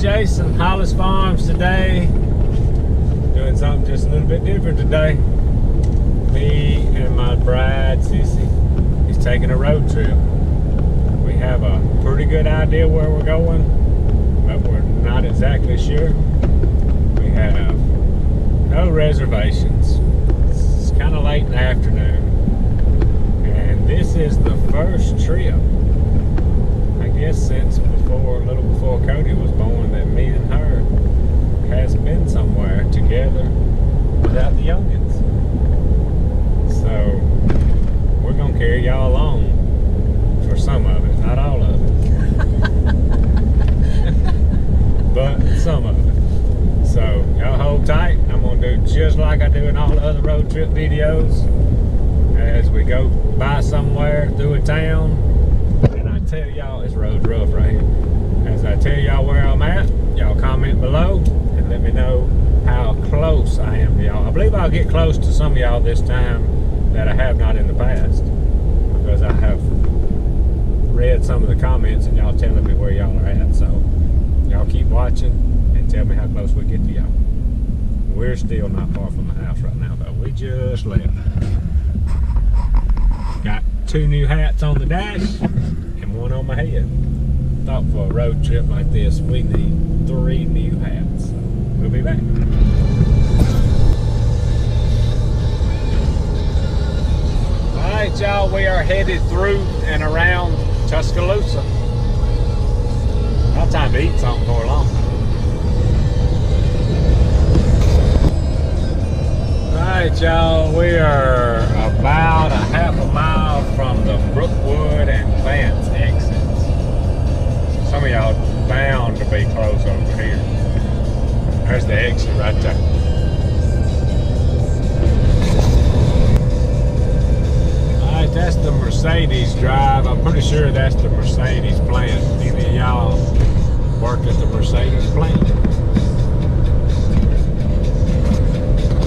Jason, Hollis Farms today. Doing something just a little bit different today. Me and my bride, Sissy, is taking a road trip. We have a pretty good idea where we're going, but we're not exactly sure. We have no reservations. It's kind of late in the afternoon. And this is the first trip, I guess since before, a little before Cody was born, that me and her has been somewhere together without the youngins. So we're gonna carry y'all along for some of it, not all of it, but some of it. So y'all hold tight. I'm gonna do just like I do in all the other road trip videos. As we go by somewhere through a town, and I tell y'all, this road's rough right here. As I tell y'all where I'm at, y'all comment below and let me know how close I am to y'all. I believe I'll get close to some of y'all this time that I have not in the past, because I have read some of the comments and y'all telling me where y'all are at. So y'all keep watching and tell me how close we get to y'all. We're still not far from the house right now, though. We just left. Got 2 new hats on the dash and 1 on my head. Thought for a road trip like this, we need 3 new hats. So we'll be back. Alright, y'all, we are headed through and around Tuscaloosa. About time to eat something for long. Alright, y'all, we are about a half a mile from the Brookwood and Vance exits. Some of y'all bound to be close over here. There's the exit right there. Alright, that's the Mercedes drive. I'm pretty sure that's the Mercedes plant. Any of y'all work at the Mercedes plant?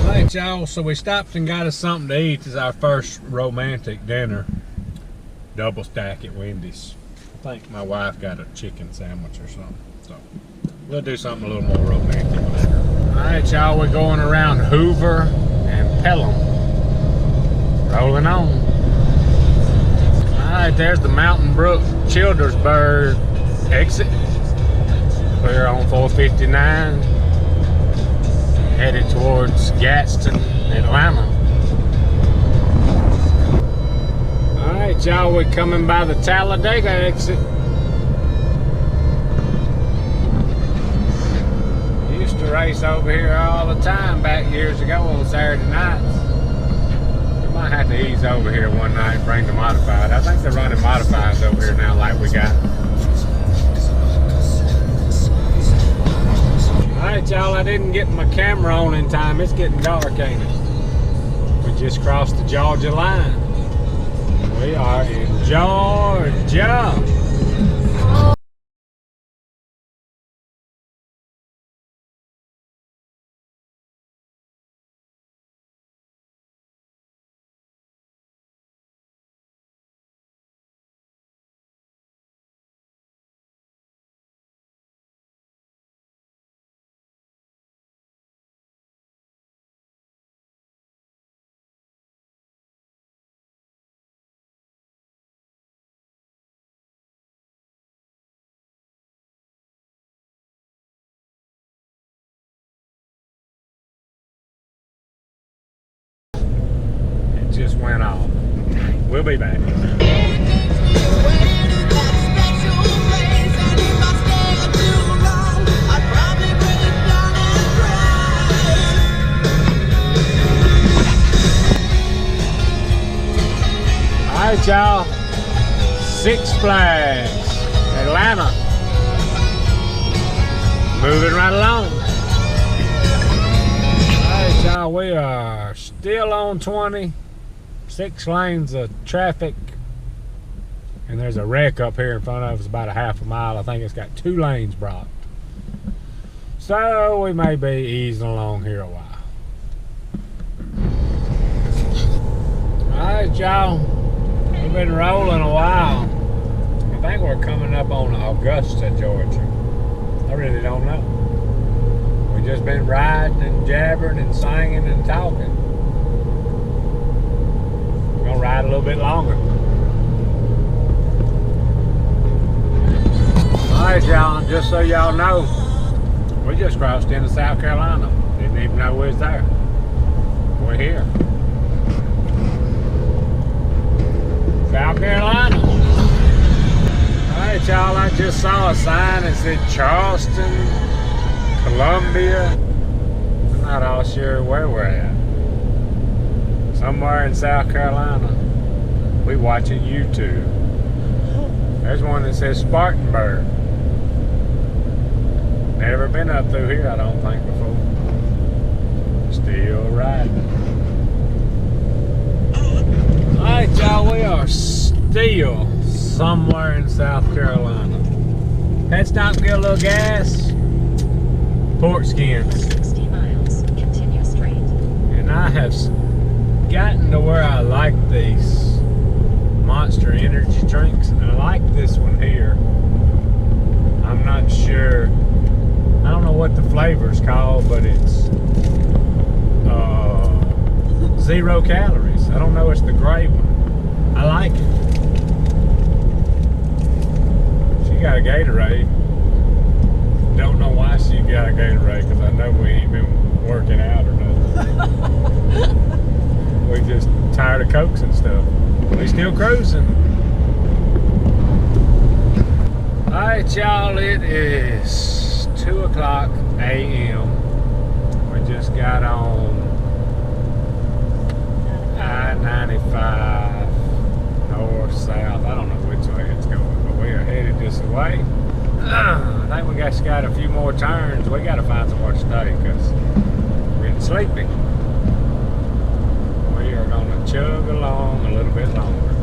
Alright, y'all, so we stopped and got us something to eat. This is our first romantic dinner. Double stack at Wendy's. I think my wife got a chicken sandwich or something. So we'll do something a little more romantic later. Alright, y'all, we're going around Hoover and Pelham. Rolling on. Alright, there's the Mountain Brook Childersburg exit. We're on 459. Headed towards Gadsden, Atlanta. Alright, y'all, we're coming by the Talladega exit. Used to race over here all the time back years ago on Saturday nights. We might have to ease over here one night and bring the modified. I think they're running modifieds over here now like we got. Alright, y'all, I didn't get my camera on in time. It's getting dark, ain't it? We just crossed the Georgia line. We are in Georgia. Just went off. We'll be back. Alright, y'all. Six Flags, Atlanta. Moving right along. Alright, y'all, we are still on 20. 6 lanes of traffic, and there's a wreck up here in front of us about a half a mile. I think it's got 2 lanes blocked, so we may be easing along here a while. Alright, y'all, we've been rolling a while. I think we're coming up on Augusta, Georgia. I really don't know. We just been riding and jabbering and singing and talking. We're gonna ride a little bit longer. Alright y'all, just so y'all know, we just crossed into South Carolina. Didn't even know we was there. We're here. South Carolina. Alright y'all, I just saw a sign that said Charleston, Columbia. I'm not all sure where we're at. Somewhere in South Carolina. We watching YouTube. There's one that says Spartanburg. Never been up through here, I don't think, before. Still riding. Alright y'all, we are still somewhere in South Carolina. Head stop and get a little gas. Pork skins. 60 miles, continue straight. And I have gotten to where I like these Monster energy drinks, and I like this one here. I'm not sure. I don't know what the flavor's called, but it's 0 calories. I don't know, it's the gray one. I like it. She got a Gatorade. Don't know why she got a Gatorade, because I know we ain't been working out or nothing. We just tired of Cokes and stuff. We still cruising. Alright y'all, it is 2 o'clock a.m. We just got on I-95 north, south. I don't know which way it's going, but we are headed this way. I think we just got a few more turns. We got to find somewhere to stay because we're getting sleepy. We are going to chug along a little bit longer.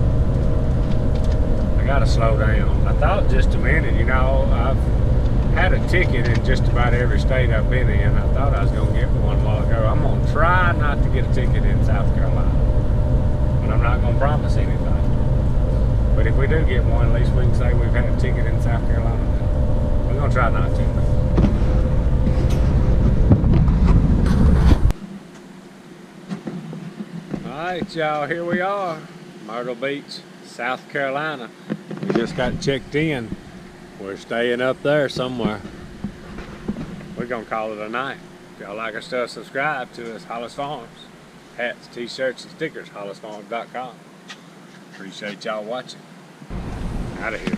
I got to slow down. I thought just a minute, you know, I've had a ticket in just about every state I've been in. I thought I was going to get one a while ago. I'm going to try not to get a ticket in South Carolina. But I'm not going to promise anything. But if we do get one, at least we can say we've had a ticket in South Carolina. We're going to try not to. Alright y'all, here we are. Myrtle Beach, South Carolina. We just got checked in. We're staying up there somewhere. We're going to call it a night. If y'all like our stuff, subscribe to us. Hollis Farms. Hats, t-shirts, and stickers. HollisFarms.com. Appreciate y'all watching. Out of here.